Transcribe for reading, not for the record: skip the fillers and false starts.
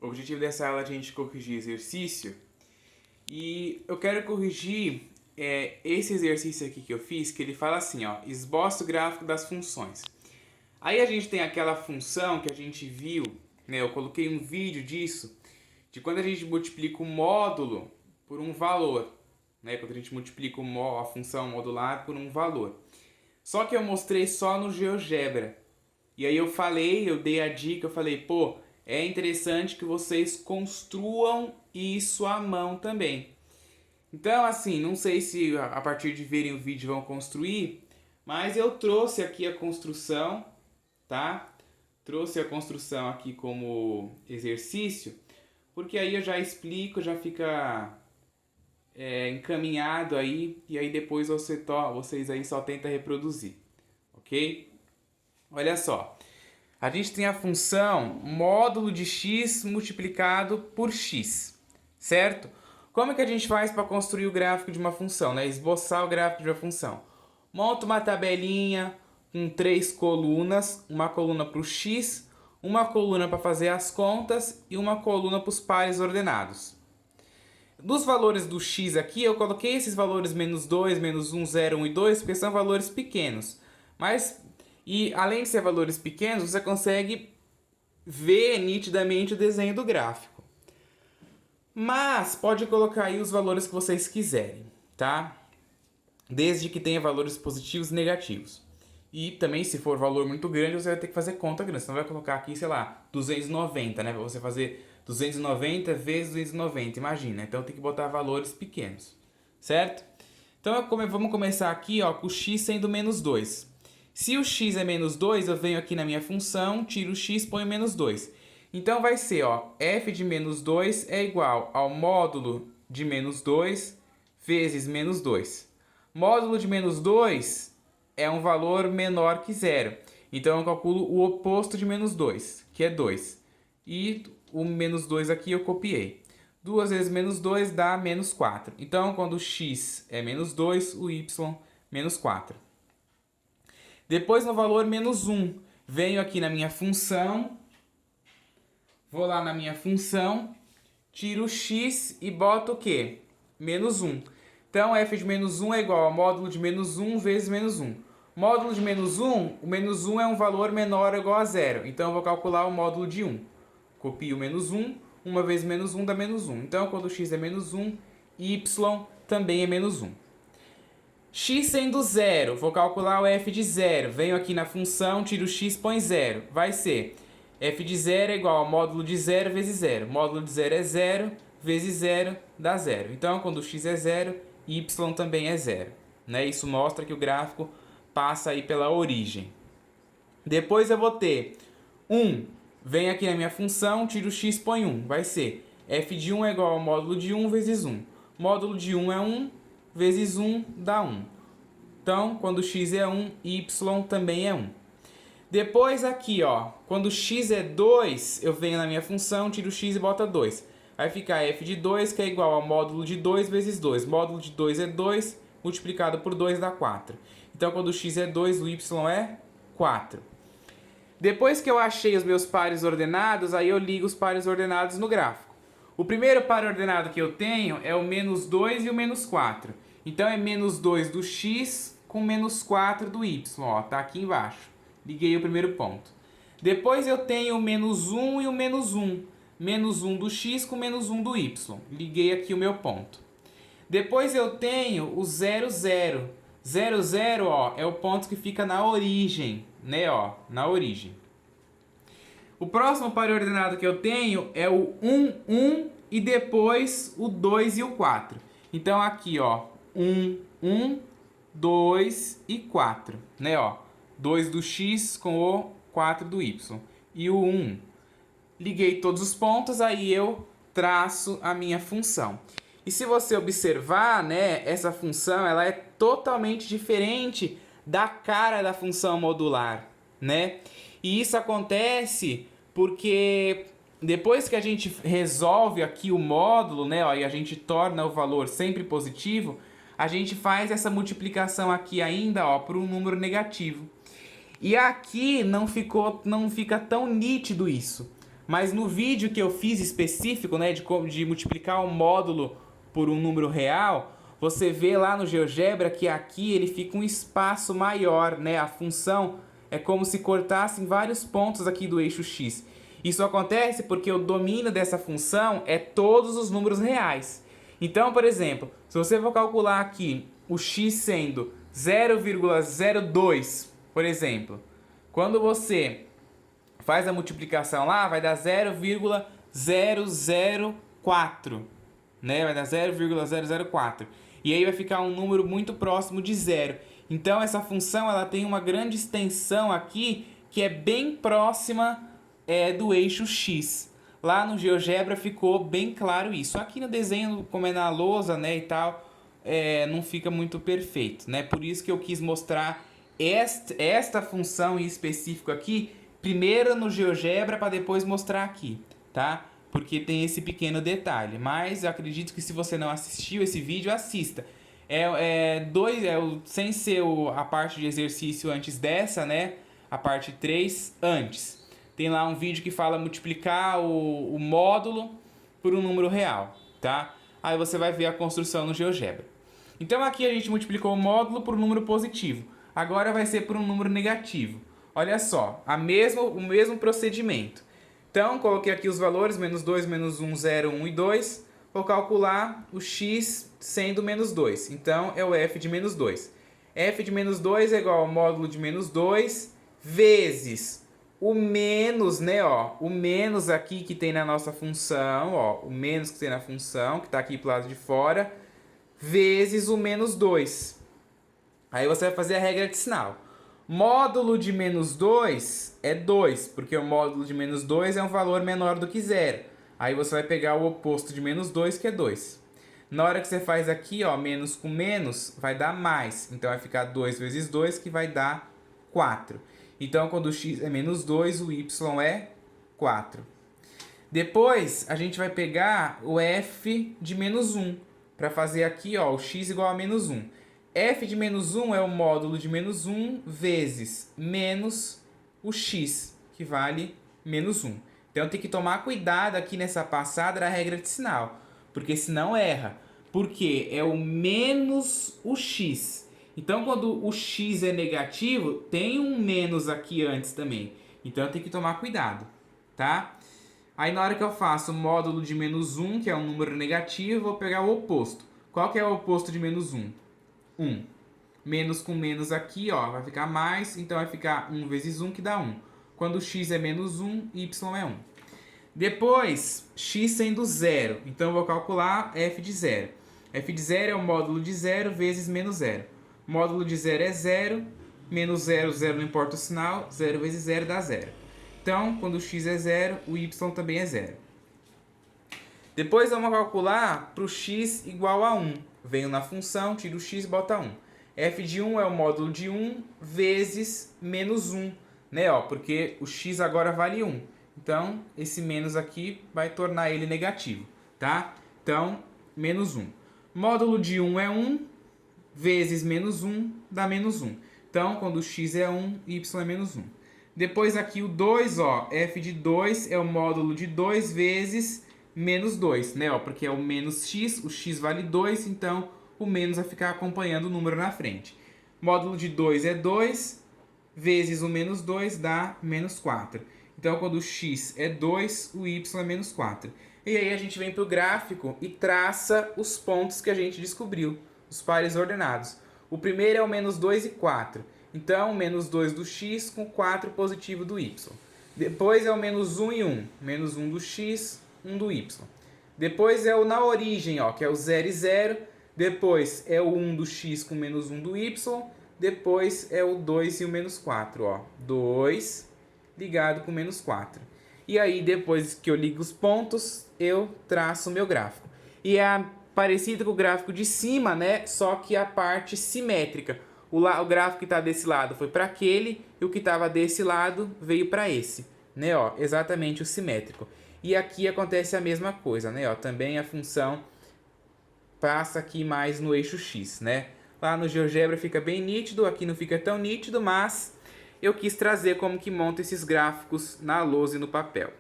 O objetivo dessa aula é a gente corrigir exercício. E eu quero corrigir esse exercício aqui que eu fiz, que ele fala assim, ó, esboço gráfico das funções. Aí a gente tem aquela função que a gente viu, né, eu coloquei um vídeo disso, de quando a gente multiplica o módulo por um valor, né, quando a gente multiplica a função modular por um valor. Só que eu mostrei só no GeoGebra. E aí eu dei a dica, eu falei, pô, é interessante que vocês construam isso à mão também. Então, assim, não sei se a partir de verem o vídeo vão construir, mas eu trouxe aqui a construção, tá? Trouxe a construção aqui como exercício, porque aí eu já explico, já fica encaminhado aí, e aí depois vocês aí só tentam reproduzir, ok? Olha só. A gente tem a função módulo de x multiplicado por x, certo? Como é que a gente faz para construir o gráfico de uma função, né? Esboçar o gráfico de uma função. Monta uma tabelinha com 3 colunas, uma coluna para o x, uma coluna para fazer as contas e uma coluna para os pares ordenados. Dos valores do x aqui, eu coloquei esses valores menos 2, menos 1, 0, 1 e 2, porque são valores pequenos. E além de ser valores pequenos, você consegue ver nitidamente o desenho do gráfico. Mas pode colocar aí os valores que vocês quiserem, tá? Desde que tenha valores positivos e negativos. E também, se for valor muito grande, você vai ter que fazer conta grande. Você não vai colocar aqui, sei lá, 290, né? Pra você fazer 290 vezes 290, imagina. Então tem que botar valores pequenos, certo? Então vamos começar aqui, ó, com o x sendo menos 2. Se o x é menos 2, eu venho aqui na minha função, tiro o x, ponho menos 2. Então vai ser, ó, f de menos 2 é igual ao módulo de menos 2 vezes menos 2. Módulo de menos 2 é um valor menor que zero. Então eu calculo o oposto de menos 2, que é 2. E o menos 2 aqui eu copiei. 2 vezes menos 2 dá menos 4. Então quando o x é menos 2, o y menos 4. Depois no valor menos 1, venho aqui na minha função, vou lá na minha função, tiro o x e boto o quê? Menos 1. Então f de menos 1 é igual ao módulo de menos 1 vezes menos 1. Módulo de menos 1, o menos 1 é um valor menor ou igual a zero. Então eu vou calcular o módulo de 1. Copio o menos 1, 1 vezes menos 1 dá menos 1. Então quando x é menos 1, y também é menos 1. X sendo zero, vou calcular o f de zero. Venho aqui na função, tiro o x, põe zero. Vai ser f de zero é igual ao módulo de zero vezes zero. Módulo de zero é zero, vezes zero dá zero. Então, quando x é zero, y também é zero. Né? Isso mostra que o gráfico passa aí pela origem. Depois eu vou ter 1. Venho aqui na minha função, tiro o x, põe 1. Vai ser f de 1 é igual ao módulo de 1 vezes 1. Módulo de 1 é 1. Vezes 1 dá 1. Então, quando x é 1, y também é 1. Depois aqui, ó, quando x é 2, eu venho na minha função, tiro o x e boto 2. Vai ficar f de 2, que é igual ao módulo de 2 vezes 2. Módulo de 2 é 2, multiplicado por 2 dá 4. Então, quando x é 2, o y é 4. Depois que eu achei os meus pares ordenados, aí eu ligo os pares ordenados no gráfico. O primeiro par ordenado que eu tenho é o menos 2 e o menos 4. Então é menos 2 do x com menos 4 do y. Ó, tá aqui embaixo. Liguei o primeiro ponto. Depois eu tenho o menos 1 e o menos 1. Menos 1 do x com menos 1 do y. Liguei aqui o meu ponto. Depois eu tenho o 0, 0. 0, 0, ó, é o ponto que fica na origem, né, ó, na origem. O próximo par ordenado que eu tenho é o 1, 1 e depois o 2 e o 4. Então aqui, ó, 1, 1, 2 e 4, né, ó. 2 do x com o 4 do y. E o 1. Liguei todos os pontos, aí eu traço a minha função. E se você observar, né, essa função, ela é totalmente diferente da cara da função modular, né? E isso acontece porque depois que a gente resolve aqui o módulo, né, ó, e a gente torna o valor sempre positivo, a gente faz essa multiplicação aqui ainda, ó, por um número negativo. E aqui não fica tão nítido isso. Mas no vídeo que eu fiz específico, né, de multiplicar um módulo por um número real, você vê lá no GeoGebra que aqui ele fica um espaço maior, né? A função é como se cortassem vários pontos aqui do eixo x. Isso acontece porque o domínio dessa função é todos os números reais. Então, por exemplo, se você for calcular aqui o x sendo 0,02, por exemplo, quando você faz a multiplicação lá, vai dar 0,004, né? Vai dar 0,004. E aí vai ficar um número muito próximo de zero. Então essa função ela tem uma grande extensão aqui que é bem próxima do eixo x. Lá no GeoGebra ficou bem claro isso. Aqui no desenho, como é na lousa, né, e tal, não fica muito perfeito, né? Por isso que eu quis mostrar esta função em específico aqui, primeiro no GeoGebra para depois mostrar aqui, tá? Porque tem esse pequeno detalhe. Mas eu acredito que se você não assistiu esse vídeo, assista. Sem ser a parte de exercício antes dessa, né? A parte 3 antes. Tem lá um vídeo que fala multiplicar o módulo por um número real, tá? Aí você vai ver a construção no GeoGebra. Então aqui a gente multiplicou o módulo por um número positivo. Agora vai ser por um número negativo. Olha só, o mesmo procedimento. Então, coloquei aqui os valores, menos 2, menos 1, 0, 1 e 2. Vou calcular o x sendo menos 2. Então, é o f de menos 2. F de menos 2 é igual ao módulo de menos 2 vezes o menos, né, ó. O menos aqui que tem na nossa função, ó. O menos que tem na função, que está aqui pro lado de fora, vezes o menos 2. Aí você vai fazer a regra de sinal. Módulo de menos 2 é 2, porque o módulo de menos 2 é um valor menor do que 0. Aí você vai pegar o oposto de menos 2, que é 2. Na hora que você faz aqui, ó, menos com menos, vai dar mais. Então vai ficar 2 vezes 2, que vai dar 4. Então, quando o x é menos 2, o y é 4. Depois, a gente vai pegar o f de menos 1, para fazer aqui, ó, o x igual a menos 1. F de menos 1 é o módulo de menos 1 vezes menos o x, que vale menos 1. Então tem que tomar cuidado aqui nessa passada da regra de sinal, porque senão erra. Porque é o menos o x. Então quando o x é negativo, tem um menos aqui antes também. Então tem que tomar cuidado, tá? Aí na hora que eu faço o módulo de menos 1, que é um número negativo, vou pegar o oposto. Qual que é o oposto de menos 1? 1. Menos com menos aqui, ó, vai ficar mais, então vai ficar 1 vezes 1, que dá 1. Quando x é menos 1, y é 1. Depois, x sendo 0. Então eu vou calcular f de 0. F de 0 é o módulo de 0 vezes menos 0. Módulo de 0 é 0, menos 0, 0 não importa o sinal, 0 vezes 0 dá 0. Então, quando o x é 0, o y também é 0. Depois vamos calcular para o x igual a 1. Venho na função, tiro o x e bota 1. F de 1 é o módulo de 1 vezes menos 1, né? Ó, porque o x agora vale 1. Então, esse menos aqui vai tornar ele negativo, tá? Então, menos 1. Módulo de 1 é 1, vezes menos 1 dá menos 1. Então, quando o x é 1, y é menos 1. Depois aqui o 2, ó, f de 2 é o módulo de 2 vezes menos 2, né? Ó, porque é o menos x, o x vale 2, então o menos vai ficar acompanhando o número na frente. Módulo de 2 é 2, vezes o menos 2 dá menos 4. Então, quando o x é 2, o y é menos 4. E aí a gente vem para o gráfico e traça os pontos que a gente descobriu, os pares ordenados. O primeiro é o menos 2 e 4. Então, menos 2 do x com 4 positivo do y. Depois é o menos 1 e 1. Menos 1 do x, 1 do y. Depois é o na origem, ó, que é o 0 e 0. Depois é o 1 do x com menos 1 do y. Depois é o 2 e o menos 4. Ó. 2 ligado com menos 4. E aí, depois que eu ligo os pontos, eu traço o meu gráfico. E é parecido com o gráfico de cima, né? Só que a parte simétrica. O gráfico que está desse lado foi para aquele e o que estava desse lado veio para esse, né? Ó, exatamente o simétrico. E aqui acontece a mesma coisa, né? Ó, também a função passa aqui mais no eixo x, né? Lá no GeoGebra fica bem nítido, aqui não fica tão nítido, mas eu quis trazer como que monta esses gráficos na lousa e no papel.